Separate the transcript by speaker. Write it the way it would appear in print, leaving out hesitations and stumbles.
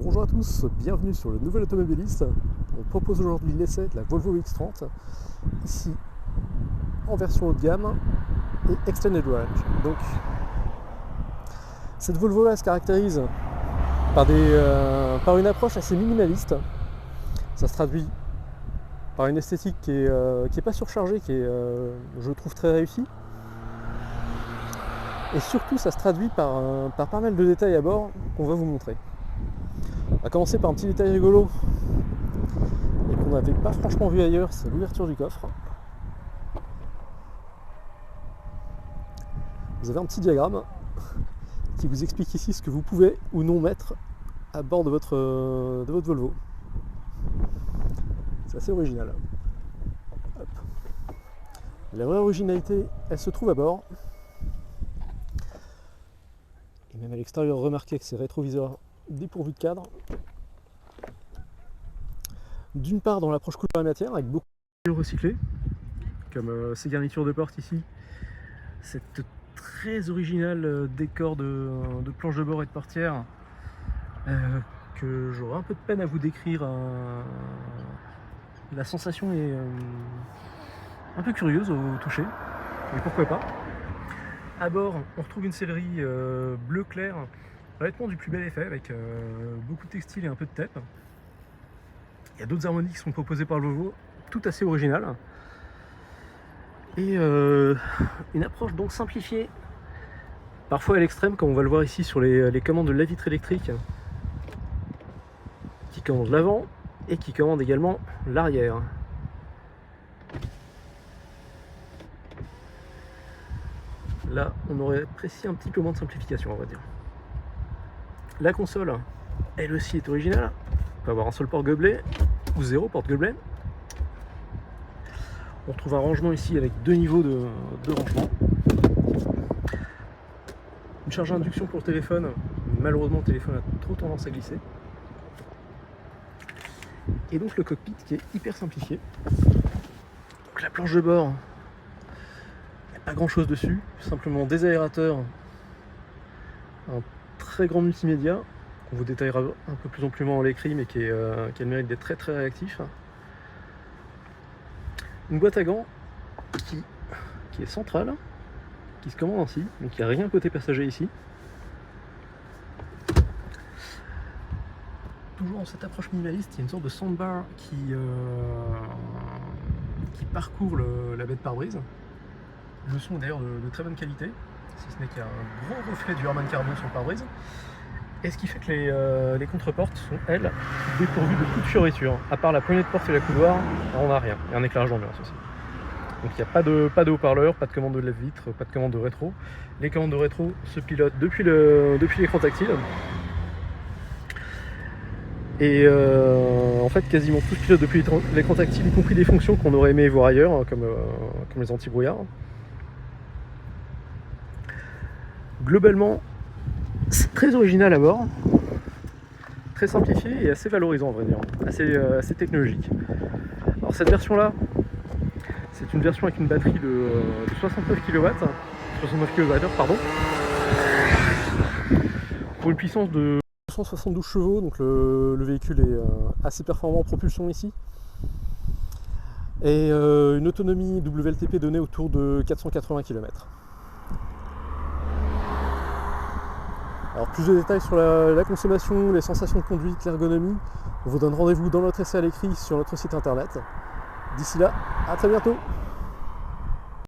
Speaker 1: Bonjour à tous, bienvenue sur le Nouvel Automobiliste. On propose aujourd'hui l'essai de la Volvo X30, ici en version haut de gamme et Extended Range. Donc, cette Volvo là se caractérise par une approche assez minimaliste. Ça se traduit par une esthétique qui est pas surchargée, qui est, je trouve, très réussie. Et surtout, ça se traduit par pas mal de détails à bord qu'on va vous montrer. On va commencer par un petit détail rigolo et qu'on n'avait pas franchement vu ailleurs, c'est l'ouverture du coffre. Vous avez un petit diagramme qui vous explique ici ce que vous pouvez ou non mettre à bord de votre Volvo. C'est assez original. Hop. La vraie originalité, elle se trouve à bord. Et même à l'extérieur, remarquez que ces rétroviseurs dépourvus de cadre. D'une part dans l'approche couleur et matière, avec beaucoup de recyclés, comme ces garnitures de porte ici, cette très original décor de planches de bord et de portière que j'aurai un peu de peine à vous décrire. La sensation est un peu curieuse au toucher, mais pourquoi pas. À bord, on retrouve une sellerie bleu clair, honnêtement du plus bel effet, avec beaucoup de textile et un peu de TEP. Il y a d'autres harmonies qui sont proposées par le Volvo, tout assez originales. Et une approche donc simplifiée, parfois à l'extrême, comme on va le voir ici sur les commandes de la vitre électrique, qui commandent l'avant et qui commandent également l'arrière. Là, on aurait apprécié un petit peu moins de simplification, on va dire. La console, elle aussi est originale. On peut avoir un seul porte-gobelet ou zéro porte-gobelet. On retrouve un rangement ici avec deux niveaux de rangement. Une charge à induction pour le téléphone. Malheureusement, le téléphone a trop tendance à glisser. Et donc le cockpit qui est hyper simplifié. Donc la planche de bord, il n'y a pas grand chose dessus. Simplement des aérateurs, un très grand multimédia qu'on vous détaillera un peu plus amplement à l'écrit, mais qui a le mérite d'être très très réactif. Une boîte à gants qui est centrale, qui se commande ainsi, donc il n'y a rien côté passager ici. Toujours dans cette approche minimaliste, il y a une sorte de soundbar qui parcourt la baie de pare-brise. Le son est d'ailleurs de très bonne qualité, si ce n'est qu'il y a un gros reflet du Harman Kardon sur le pare-brise. Et ce qui fait que les contreportes sont, elles, dépourvues de toute fioriture. À part la poignée de porte et la couloir, on n'a rien. Et un éclairage d'ambiance aussi. Donc il n'y a pas de haut-parleur, pas de commande de lève-vitre, pas de commande de rétro. Les commandes de rétro se pilotent depuis l'écran tactile. Et en fait, quasiment tout se pilote depuis l'écran tactile, y compris des fonctions qu'on aurait aimé voir ailleurs, comme les anti-brouillards. Globalement, c'est très original à bord, très simplifié et assez valorisant, à vrai dire, assez technologique. Alors cette version-là, c'est une version avec une batterie de 69 kWh, pardon, pour une puissance de 272 chevaux, donc le véhicule est assez performant en propulsion ici, et une autonomie WLTP donnée autour de 480 km. Alors plus de détails sur la consommation, les sensations de conduite, l'ergonomie, on vous donne rendez-vous dans notre essai à l'écrit sur notre site internet. D'ici là, à très bientôt!